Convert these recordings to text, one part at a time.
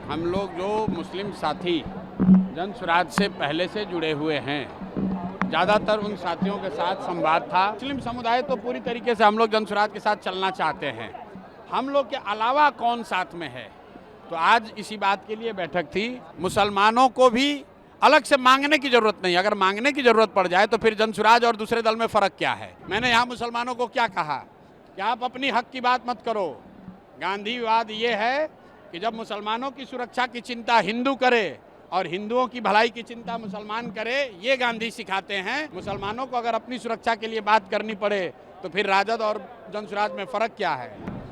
हम लोग जो मुस्लिम साथी जन स्वराज से पहले से जुड़े हुए हैं, ज़्यादातर उन साथियों के साथ संवाद था। मुस्लिम समुदाय तो पूरी तरीके से हम लोग जन स्वराज के साथ चलना चाहते हैं। हम लोग के अलावा कौन साथ में है, तो आज इसी बात के लिए बैठक थी। मुसलमानों को भी अलग से मांगने की जरूरत नहीं। अगर मांगने की जरूरत पड़ जाए तो फिर जन स्वराज और दूसरे दल में फ़र्क क्या है। मैंने यहाँ मुसलमानों को क्या कहा कि आप अपनी हक की बात मत करो। गांधीवाद ये है कि जब मुसलमानों की सुरक्षा की चिंता हिंदू करे और हिंदुओं की भलाई की चिंता मुसलमान करे, ये गांधी सिखाते हैं। मुसलमानों को अगर अपनी सुरक्षा के लिए बात करनी पड़े तो फिर राजद और जन स्वराज में फ़र्क क्या है।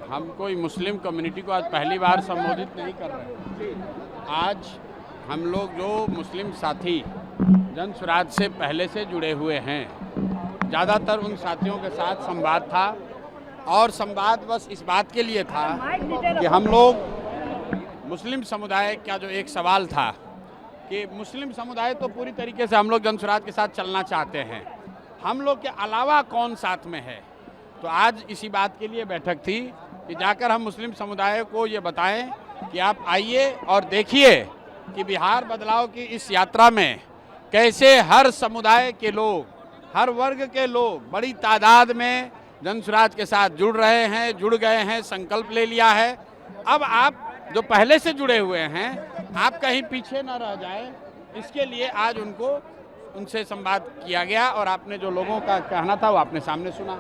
हम कोई मुस्लिम कम्युनिटी को आज पहली बार संबोधित नहीं कर रहे। आज हम लोग जो मुस्लिम साथी जन स्वराज से पहले से जुड़े हुए हैं, ज़्यादातर उन साथियों के साथ संवाद था। और संवाद बस इस बात के लिए था कि हम लोग मुस्लिम समुदाय का जो एक सवाल था कि मुस्लिम समुदाय तो पूरी तरीके से हम लोग जन स्वराज के साथ चलना चाहते हैं। हम लोग के अलावा कौन साथ में है, तो आज इसी बात के लिए बैठक थी कि जाकर हम मुस्लिम समुदाय को ये बताएं कि आप आइए और देखिए कि बिहार बदलाव की इस यात्रा में कैसे हर समुदाय के लोग, हर वर्ग के लोग बड़ी तादाद में जन स्वराज के साथ जुड़ रहे हैं, जुड़ गए हैं, संकल्प ले लिया है। अब आप जो पहले से जुड़े हुए हैं, आप कहीं पीछे न रह जाए, इसके लिए आज उनसे संवाद किया गया और आपने जो लोगों का कहना था वो आपने सामने सुना।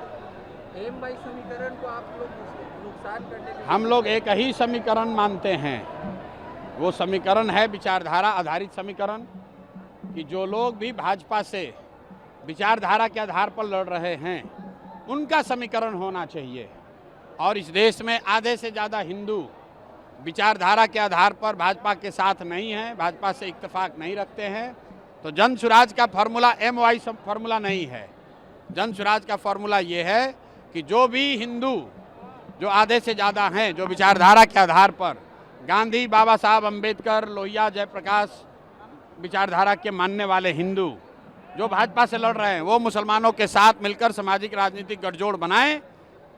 एम/आई समीकरण को आप लोग नुकसान करने के हम लोग एक ही समीकरण मानते हैं। वो समीकरण है विचारधारा आधारित समीकरण कि जो लोग भी भाजपा से विचारधारा के आधार पर लड़ रहे हैं, उनका समीकरण होना चाहिए। और इस देश में आधे से ज़्यादा हिंदू विचारधारा के आधार पर भाजपा के साथ नहीं हैं, भाजपा से इत्तेफाक नहीं रखते हैं। तो जन स्वराज का फार्मूला एम/वाई फार्मूला नहीं है। जन स्वराज का फार्मूला ये है कि जो भी हिंदू, जो आधे से ज़्यादा हैं, जो विचारधारा के आधार पर गांधी, बाबा साहब अम्बेडकर, लोहिया, जयप्रकाश विचारधारा के मानने वाले हिंदू जो भाजपा से लड़ रहे हैं, वो मुसलमानों के साथ मिलकर सामाजिक राजनीतिक गठजोड़ बनाएं।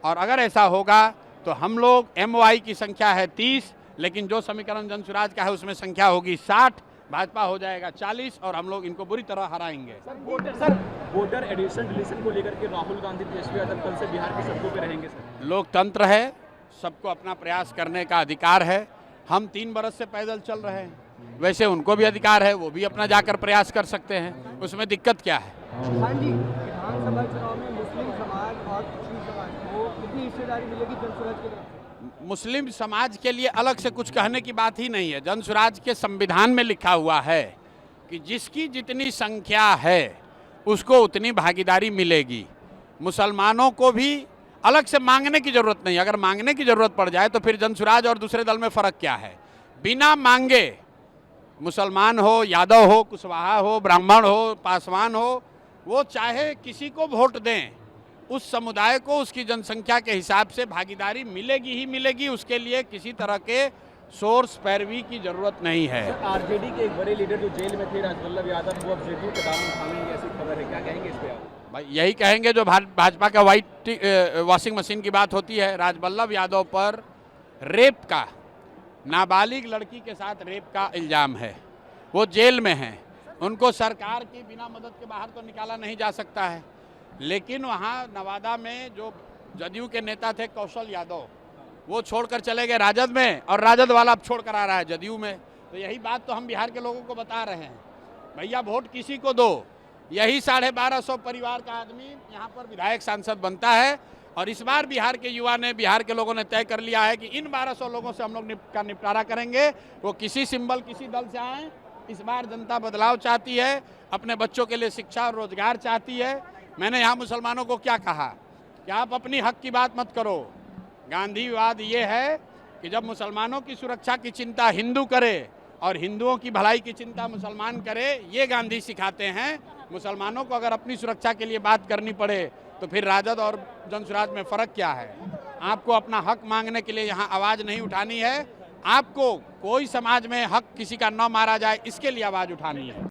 और अगर ऐसा होगा तो हम लोग एम/वाई की संख्या है 30, लेकिन जो समीकरण जन स्वराज का है उसमें संख्या होगी 60, भाजपा हो जाएगा 40 और हम लोग इनको बुरी तरह हराएंगे। सर वोटर एडिशन डिलीशन को लेकर के राहुल गांधी तेजस्वी यादव कल से बिहार की सड़कों पे रहेंगे। सर लोकतंत्र है, सबको अपना प्रयास करने का अधिकार है। हम 3 बरस से पैदल चल रहे हैं, वैसे उनको भी अधिकार है, वो भी अपना जाकर प्रयास कर सकते हैं। उसमें दिक्कत क्या है। हाँ जी, विधानसभा चुनाव में मुस्लिम समाज और पिछड़ी समाज को कितनी हिस्सेदारी मिलेगी जन स्वराज के तरफ से? मुस्लिम समाज के लिए अलग से कुछ कहने की बात ही नहीं है। जन स्वराज के संविधान में लिखा हुआ है कि जिसकी जितनी संख्या है उसको उतनी भागीदारी मिलेगी। मुसलमानों को भी अलग से मांगने की जरूरत नहीं। अगर मांगने की जरूरत पड़ जाए तो फिर जन स्वराज और दूसरे दल में फ़र्क क्या है। बिना मांगे मुसलमान हो, यादव हो, कुशवाहा हो, ब्राह्मण हो, पासवान हो, वो चाहे किसी को वोट दें, उस समुदाय को उसकी जनसंख्या के हिसाब से भागीदारी मिलेगी ही मिलेगी। उसके लिए किसी तरह के सोर्स पैरवी की जरूरत नहीं है। आरजेडी के एक बड़े लीडर जो जेल में थे, राजवल्लभ यादव, वो अब जेडीयू के दामन थामेंगे, ऐसी खबर है, क्या कहेंगे इस पे आप? भाई यही कहेंगे जो भाजपा का वाइट वॉशिंग मशीन की बात होती है। राजवल्लभ यादव पर रेप का, नाबालिग लड़की के साथ रेप का इल्ज़ाम है, वो जेल में हैं। उनको सरकार की बिना मदद के बाहर तो निकाला नहीं जा सकता है। लेकिन वहाँ नवादा में जो जदयू के नेता थे कौशल यादव, वो छोड़कर चले गए राजद में, और राजद वाला अब छोड़कर आ रहा है जदयू में। तो यही बात तो हम बिहार के लोगों को बता रहे हैं, भैया वोट किसी को दो। यही 1250 परिवार का आदमी यहाँ पर विधायक सांसद बनता है। और इस बार बिहार के युवा ने, बिहार के लोगों ने तय कर लिया है कि इन 1200 लोगों से हम लोग का निपटारा करेंगे। वो किसी सिंबल, किसी दल से आए। इस बार जनता बदलाव चाहती है, अपने बच्चों के लिए शिक्षा और रोजगार चाहती है। मैंने यहाँ मुसलमानों को क्या कहा कि आप अपनी हक की बात मत करो। गांधीवाद ये है कि जब मुसलमानों की सुरक्षा की चिंता हिंदू करे और हिंदुओं की भलाई की चिंता मुसलमान करे, ये गांधी सिखाते हैं। मुसलमानों को अगर अपनी सुरक्षा के लिए बात करनी पड़े तो फिर राजद और जन स्वराज में फ़र्क क्या है। आपको अपना हक मांगने के लिए यहाँ आवाज़ नहीं उठानी है। आपको कोई समाज में हक किसी का न मारा जाए, इसके लिए आवाज़ उठानी है।